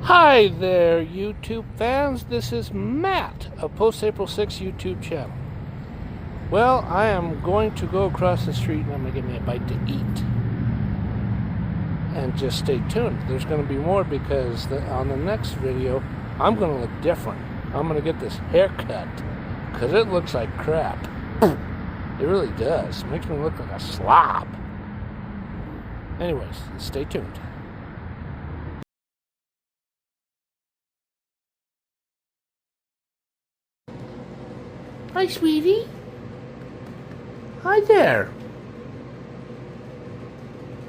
Hi there, YouTube fans. This is Matt of Post April 6 YouTube channel. Well, I am going to go across the street and I'm going to get me a bite to eat. And just stay tuned. There's going to be more because on the next video, I'm going to look different. I'm going to get this haircut because it looks like crap. It really does. It makes me look like a slob. Anyways, stay tuned. Hi, sweetie. Hi there.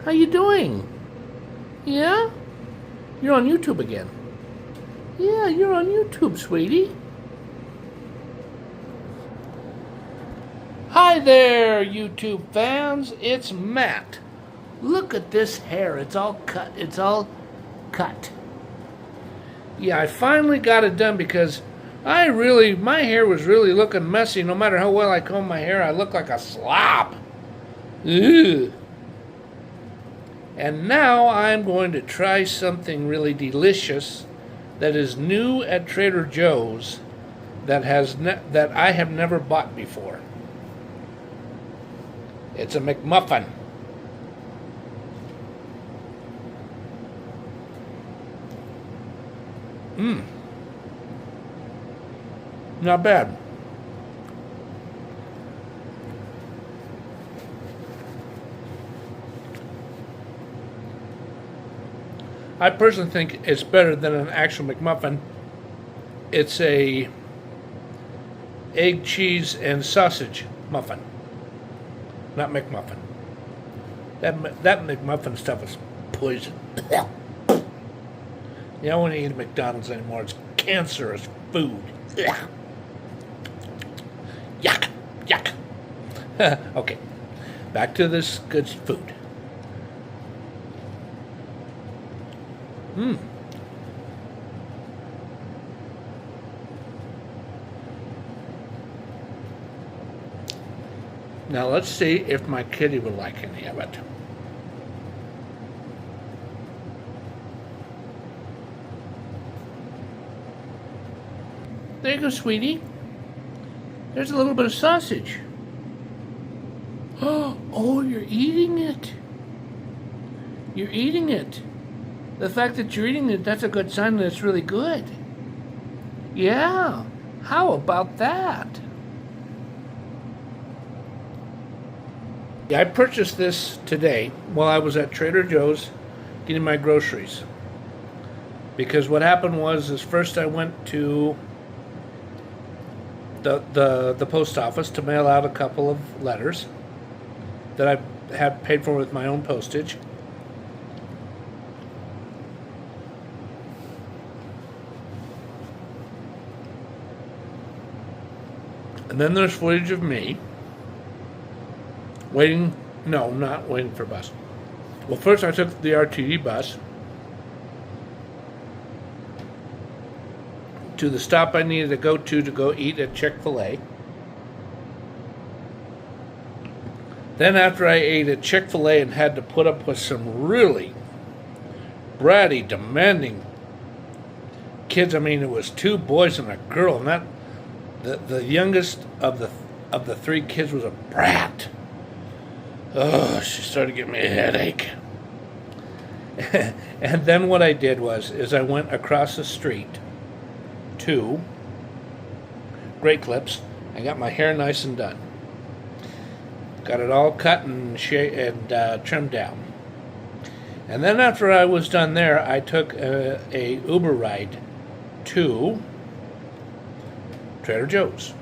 How you doing? Yeah? You're on YouTube again. Yeah, you're on YouTube, sweetie. Hi there, YouTube fans. It's Matt. Look at this hair. It's all cut. It's all cut. Yeah, I finally got it done because my hair was really looking messy. No matter how well I comb my hair, I look like a slob. Ugh. And now I'm going to try something really delicious that is new at Trader Joe's that I have never bought before. It's a McMuffin. Not bad. I personally think it's better than an actual McMuffin. It's a egg, cheese, and sausage muffin. Not McMuffin. That McMuffin stuff is poison. You don't want to eat at McDonald's anymore. It's cancerous food. Yuck. Yuck. Okay. Back to this good food. Now let's see if my kitty would like any of it. There you go, sweetie. There's a little bit of sausage. Oh, you're eating it. You're eating it. The fact that you're eating it, that's a good sign that it's really good. Yeah. How about that? Yeah, I purchased this today while I was at Trader Joe's getting my groceries. Because what happened was first I went to the post office to mail out a couple of letters that I had paid for with my own postage. And then there's footage of me not waiting for a bus. Well, first I took the RTD bus to the stop I needed to go eat at Chick-Fil-A. Then after I ate at Chick-Fil-A and had to put up with some really bratty, demanding kids. I mean, it was two boys and a girl, and that the youngest of the three kids was a brat. Oh, she started giving me a headache. And then what I did is I went across the street to Great Clips. I got my hair nice and done. Got it all cut and trimmed down. And then after I was done there, I took a Uber ride to Trader Joe's.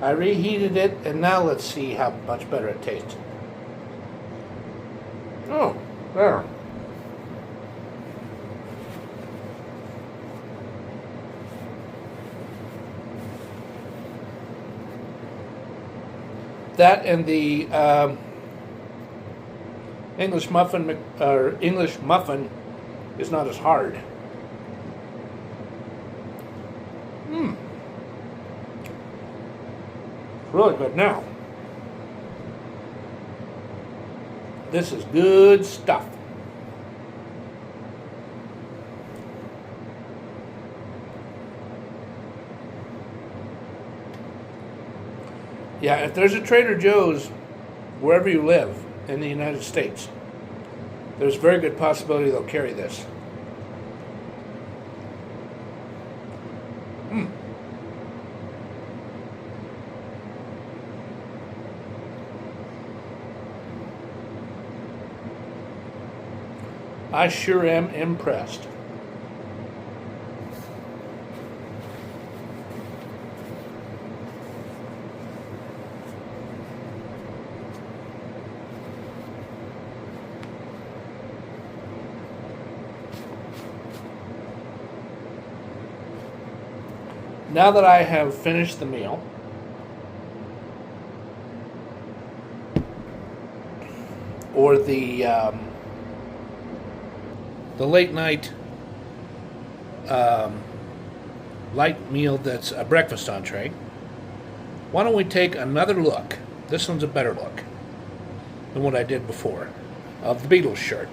I reheated it, and now let's see how much better it tastes. Oh, there. That and the English muffin is not as hard. Really good now. This is good stuff. Yeah, if there's a Trader Joe's wherever you live in the United States, there's a very good possibility they'll carry this. I sure am impressed. Now that I have finished the meal, or the late night light meal that's a breakfast entree, why don't we take another look? This one's a better look than what I did before, of the Beatles shirt.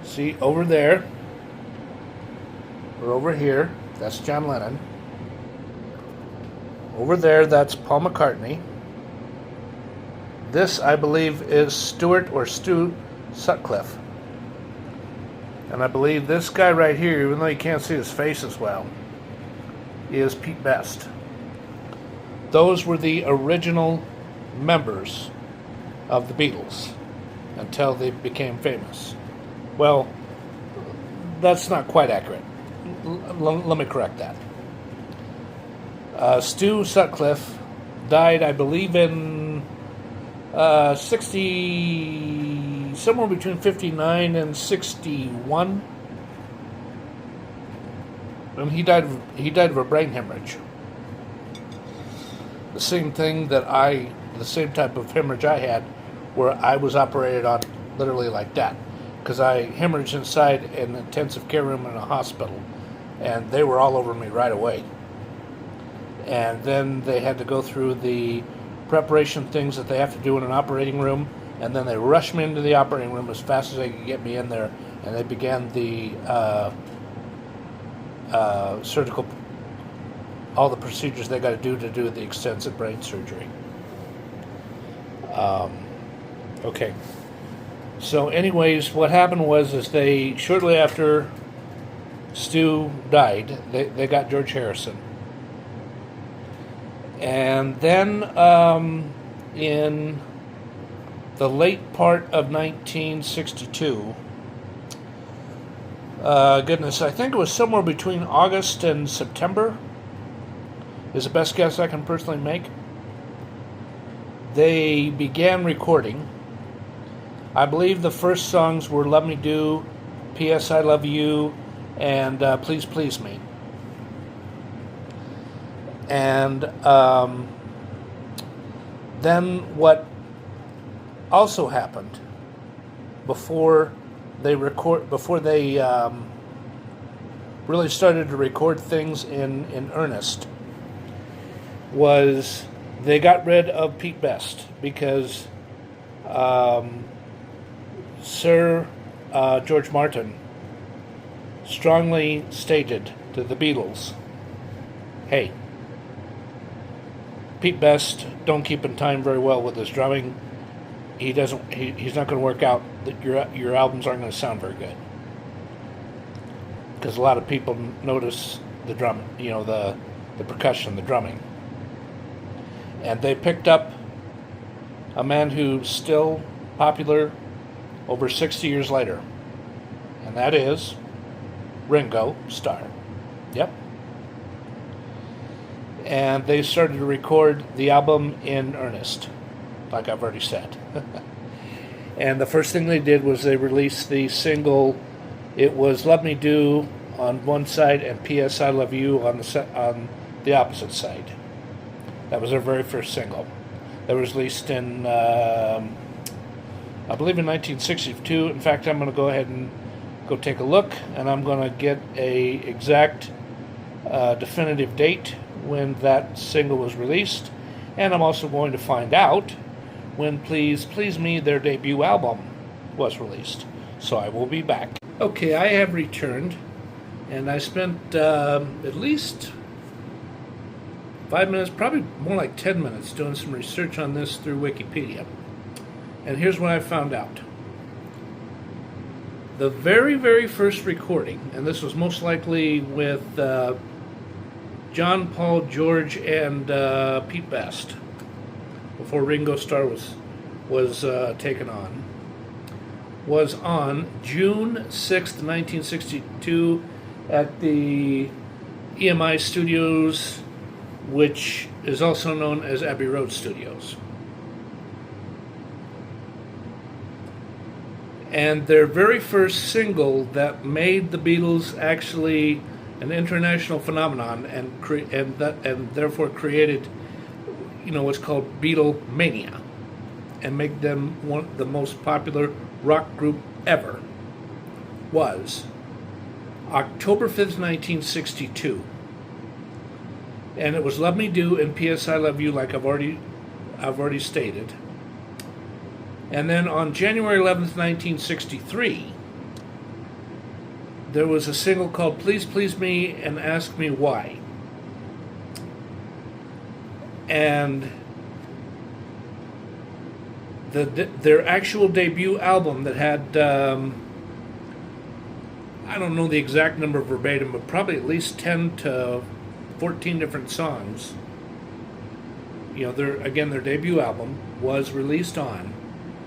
See, over there, or over here, that's John Lennon. Over there, that's Paul McCartney. This, I believe, is Stuart or Stu Sutcliffe. And I believe this guy right here, even though you can't see his face as well, is Pete Best. Those were the original members of the Beatles until they became famous. Well, that's not quite accurate. Let me correct that. Stu Sutcliffe died, I believe, in 60, somewhere between 59 and 61. And he died of a brain hemorrhage. The same type of hemorrhage I had, where I was operated on literally like that, because I hemorrhaged inside an intensive care room in a hospital, and they were all over me right away. And then they had to go through the preparation things that they have to do in an operating room, and then they rushed me into the operating room as fast as they could get me in there, and they began the surgical, all the procedures they got to do the extensive brain surgery. Okay. So anyways, what happened was they, shortly after Stu died, they got George Harrison. And then in the late part of 1962, goodness, I think it was somewhere between August and September, is the best guess I can personally make, they began recording. I believe the first songs were Love Me Do, P.S. I Love You, and Please Please Me. And then what also happened before they really started to record things in earnest was they got rid of Pete Best, because Sir George Martin strongly stated to the Beatles, hey, Pete Best don't keep in time very well with his drumming. He's not going to work out. That your albums aren't going to sound very good, because a lot of people notice the drum, the percussion, the drumming. And they picked up a man who's still popular over 60 years later, and that is Ringo Starr. Yep. And they started to record the album in earnest, like I've already said. And the first thing they did was they released the single. It was Love Me Do on one side and P.S. I Love You on the opposite side. That was their very first single. That was released in, I believe, in 1962. In fact, I'm going to go ahead and go take a look, and I'm going to get a exact definitive date when that single was released, and I'm also going to find out when Please Please Me, their debut album, was released. So I will be back. Okay, I have returned, and I spent at least 5 minutes, probably more like 10 minutes, doing some research on this through Wikipedia. And here's what I found out. The very, very first recording, and this was most likely with John, Paul, George, and Pete Best, before Ringo Starr was taken on, was on June 6th, 1962 at the EMI Studios, which is also known as Abbey Road Studios. And their very first single that made the Beatles actually an international phenomenon and therefore created, what's called Beatlemania, and make them one of the most popular rock group ever, was October 5th, 1962. And it was Love Me Do and P.S. I Love You, like I've already stated. And then on January 11th, 1963, there was a single called Please Please Me and Ask Me Why. And their actual debut album that had, I don't know the exact number verbatim, but probably at least 10 to 14 different songs. Their debut album was released on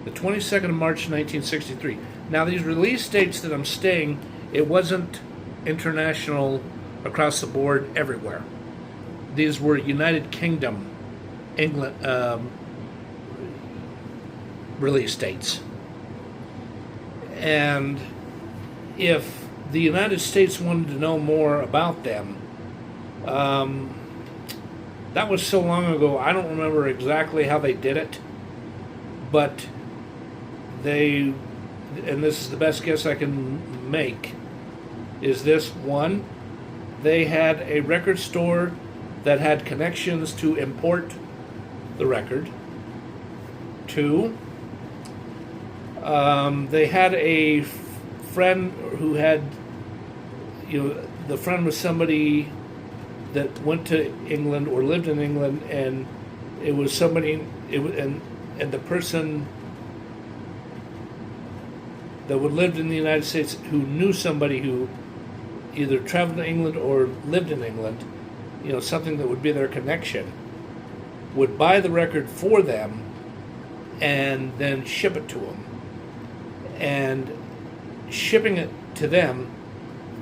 the 22nd of March, 1963. Now, these release dates that I'm stating, it wasn't international across the board everywhere. These were United Kingdom, England release dates. And if the United States wanted to know more about them, that was so long ago, I don't remember exactly how they did it, but and this is the best guess I can make, is this: one, they had a record store that had connections to import the record. Two, they had a friend who had, the friend was somebody that went to England or lived in England, and it was somebody, and the person that would lived in the United States who knew somebody who either traveled to England or lived in England, something that would be their connection, would buy the record for them and then ship it to them. And shipping it to them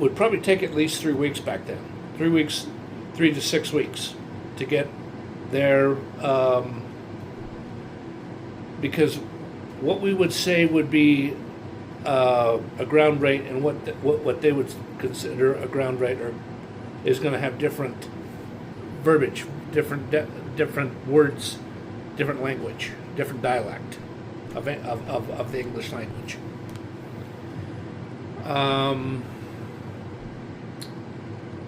would probably take at least 3 weeks back then. 3 weeks, 3 to 6 weeks to get their, because what we would say would be a ground rate, and what they would consider a ground rate is going to have different verbiage, different words, different language, different dialect of the English language. I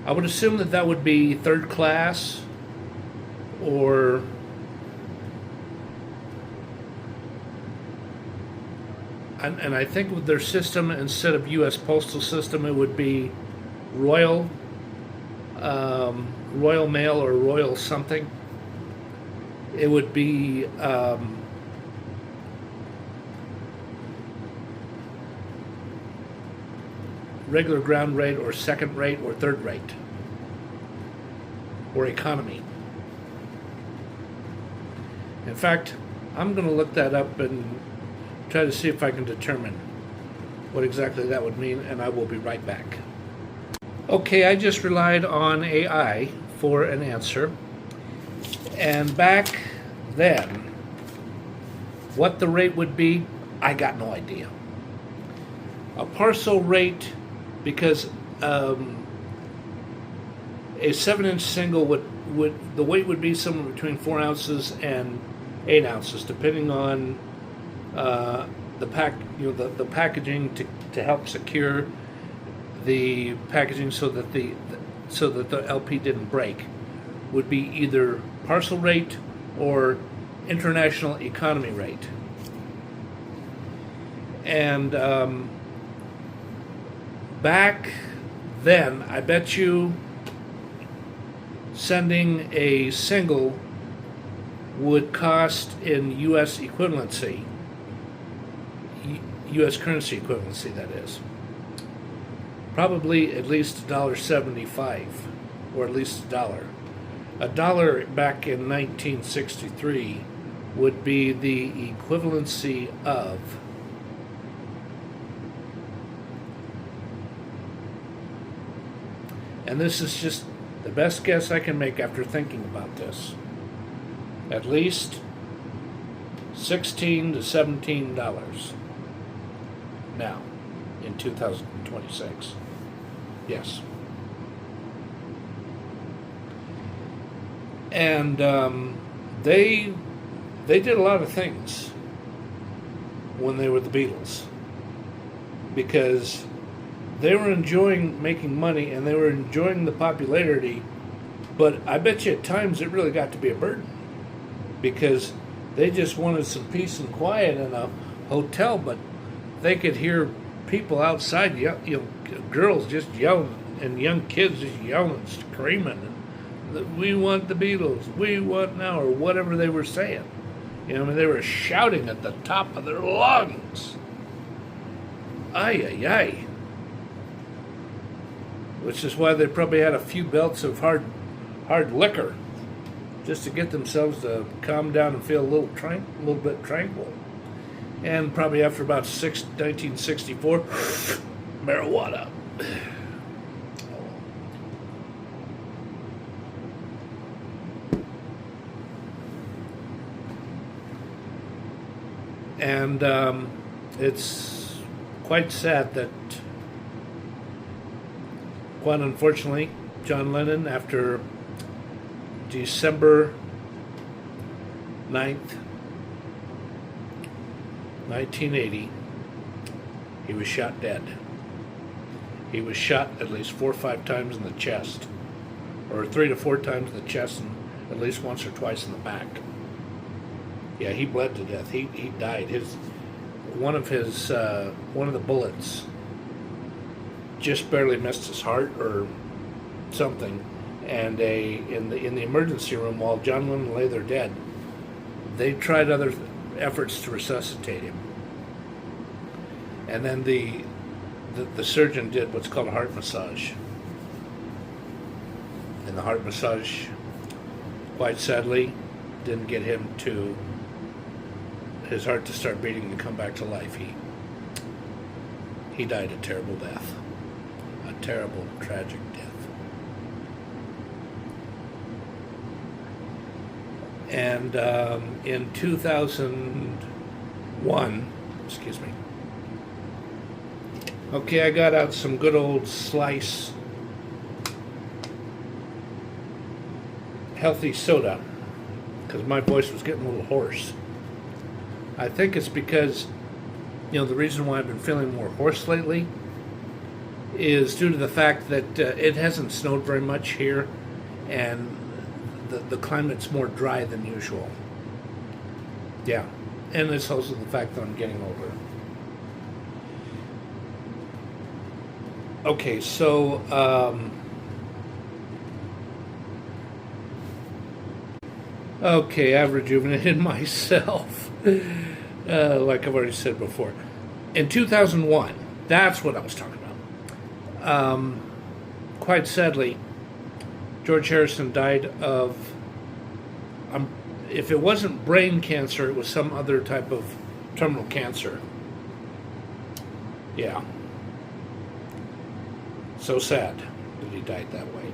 would assume that would be third class, or and I think with their system, instead of U.S. postal system, it would be Royal Mail or Royal something. It would be regular ground rate or second rate or third rate or economy. In fact, I'm going to look that up and try to see if I can determine what exactly that would mean, and I will be right back. Okay, I just relied on AI for an answer, and back then, what the rate would be, I got no idea. A parcel rate, because a 7-inch single would the weight would be somewhere between 4 ounces and 8 ounces, depending on the packaging to help secure the packaging so that the LP didn't break, would be either parcel rate or international economy rate. And back then, I bet you sending a single would cost in U.S. equivalency, U.S. currency equivalency, that is, probably at least $1.75, or at least $1. $1 back in 1963 would be the equivalency of and this is just the best guess I can make after thinking about this, at least $16 to $17 now in 2026. Yes. And they did a lot of things when they were the Beatles, because they were enjoying making money and they were enjoying the popularity, but I bet you at times it really got to be a burden, because they just wanted some peace and quiet in a hotel, but they could hear people outside, girls just yelling and young kids just yelling, screaming, "We want the Beatles, we want now," or whatever they were saying. I mean, they were shouting at the top of their lungs. Ay, ay, ay. Which is why they probably had a few belts of hard liquor, just to get themselves to calm down and feel a little bit tranquil. And probably after about 1964, marijuana. And it's quite sad that, quite unfortunately, John Lennon, after December 9th, 1980, he was shot dead. He was shot at least 4 or 5 times in the chest, or 3 to 4 times in the chest, and at least once or twice in the back. Yeah, he bled to death. He died. One of the bullets just barely missed his heart or something, and in the emergency room while John Lennon lay there dead, they tried other efforts to resuscitate him, and then the surgeon did what's called a heart massage, and the heart massage, quite sadly, didn't get him to his heart to start beating and come back to life. He died a terrible death. A terrible, tragic death. And in 2001, excuse me. Okay, I got out some good old Slice healthy soda, because my voice was getting a little hoarse. I think it's because, the reason why I've been feeling more hoarse lately is due to the fact that it hasn't snowed very much here, and the climate's more dry than usual. Yeah, and it's also the fact that I'm getting older. Okay, so I've rejuvenated myself, like I've already said before. In 2001, that's what I was talking about. Quite sadly, George Harrison died of, if it wasn't brain cancer, it was some other type of terminal cancer. Yeah. So sad that he died that way.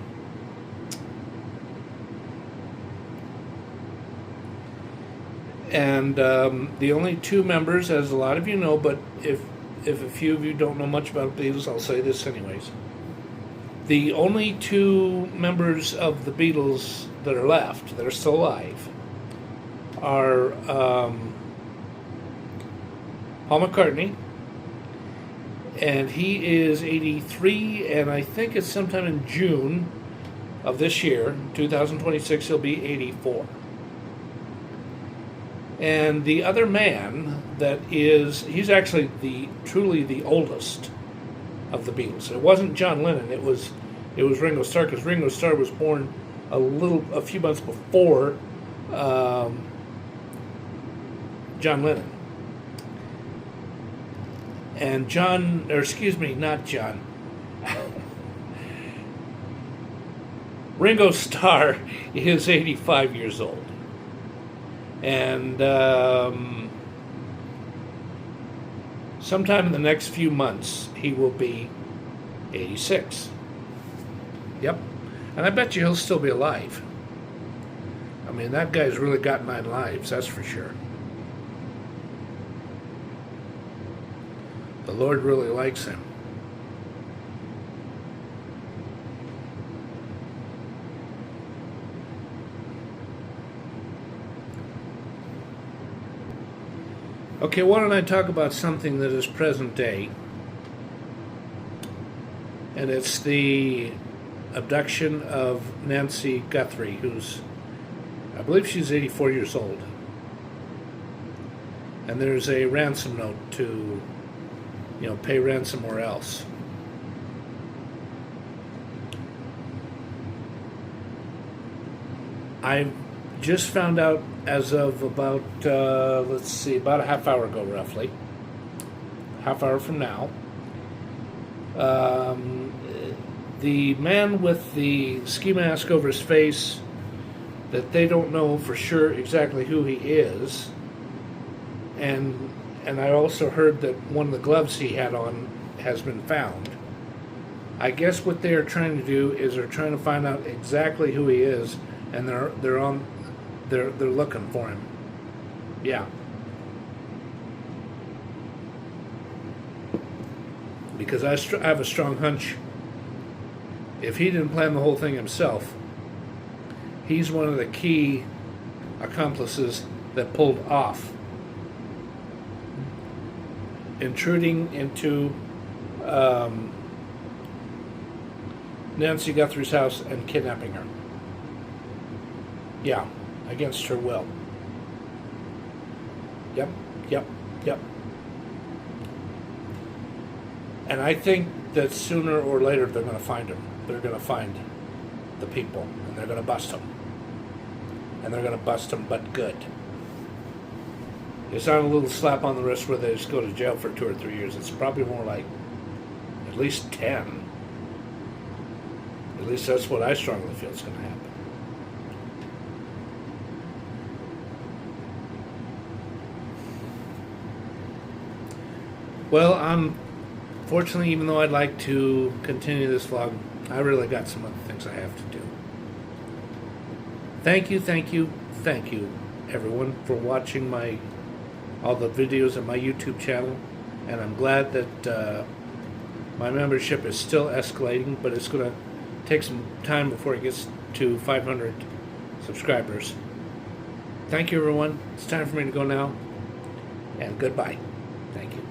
And the only 2 members, as a lot of you know, but if a few of you don't know much about Beatles, I'll say this anyways. The only 2 members of the Beatles that are left, that are still alive, are Paul McCartney, and he is 83, and I think it's sometime in June of this year, 2026, he'll be 84. And the other man that is, he's actually truly the oldest of the Beatles. It wasn't John Lennon. It was Ringo Starr, because Ringo Starr was born a few months before John Lennon. And not John. Ringo Starr is 85 years old. And sometime in the next few months, he will be 86. Yep. And I bet you he'll still be alive. I mean, that guy's really got 9 lives, that's for sure. The Lord really likes him. Okay, why don't I talk about something that is present day? And it's the abduction of Nancy Guthrie, who's, I believe she's 84 years old. And there's a ransom note to, pay ransom or else. I just found out as of about, about a half hour ago, roughly. Half hour from now. The man with the ski mask over his face, that they don't know for sure exactly who he is. And I also heard that one of the gloves he had on has been found. I guess what they are trying to do is they're trying to find out exactly who he is, and they're looking for him. Yeah. Because I have a strong hunch, if he didn't plan the whole thing himself, he's one of the key accomplices that pulled off intruding into Nancy Guthrie's house and kidnapping her. Yeah, against her will. Yep. And I think that sooner or later they're going to find him. They're going to find the people, and they're going to bust them. And they're going to bust them, but good. It's not a little slap on the wrist where they just go to jail for 2 or 3 years. It's probably more like at least 10. At least that's what I strongly feel is going to happen. Well, fortunately, even though I'd like to continue this vlog, I really got some other things I have to do. Thank you, everyone, for watching all the videos on my YouTube channel. And I'm glad that my membership is still escalating, but it's going to take some time before it gets to 500 subscribers. Thank you, everyone. It's time for me to go now, and goodbye. Thank you.